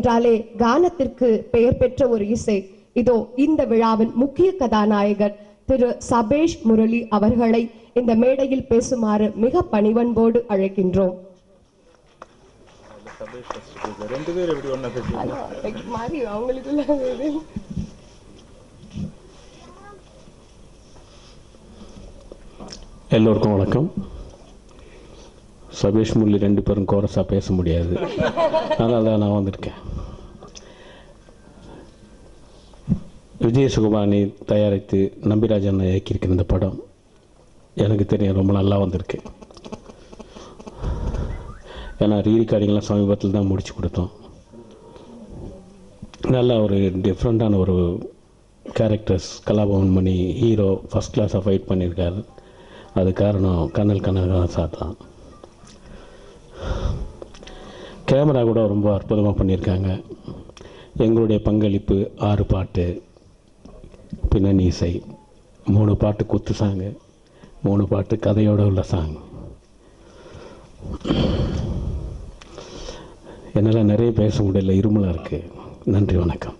என்றாலே கானத்திற்கு பெயர் பெற்ற ஒரு இசை. இதோ இந்த விழாவின் முக்கிய கதாநாயகர் திரு சபேஷ் முரளி அவர்களை இந்த மேடையில் பேசுமாறு மிக பணிவன்போடு அழைக்கின்றோம். எல்லோருக்கும் வணக்கம். சபேஷ் முரளி ரெண்டு பேரும் கோரஸாக பேச முடியாது, அதனால தான் நான் வந்திருக்கேன். விஜய் சுகுமாரனை தயாரித்து நம்பிராஜன் இயக்கியிருக்கிற இந்த படம் எனக்கு தெரியும் ரொம்ப நல்லா வந்திருக்கு. ஏன்னா ரீரிகார்டிங்லாம் சமீபத்தில் தான் முடிச்சு கொடுத்தோம். நல்லா ஒரு டிஃப்ரெண்ட்டான ஒரு கேரக்டர்ஸ் கலாபவன் மணி ஹீரோ ஃபஸ்ட் கிளாஸாக ஃபைட் பண்ணியிருக்காரு. அது காரணம் கண்ணல் கனகராஜ் தான். கேமரா கூட ரொம்ப அற்புதமாக பண்ணியிருக்காங்க. எங்களுடைய பங்களிப்பு 6 பாட்டு, பின்னணி இசை 3 பாட்டு குத்து சாங்கு, 3 பாட்டு கதையோடு உள்ள சாங். என்னால் நிறைய பேச முடியல, இருமலாக இருக்குது. நன்றி, வணக்கம்.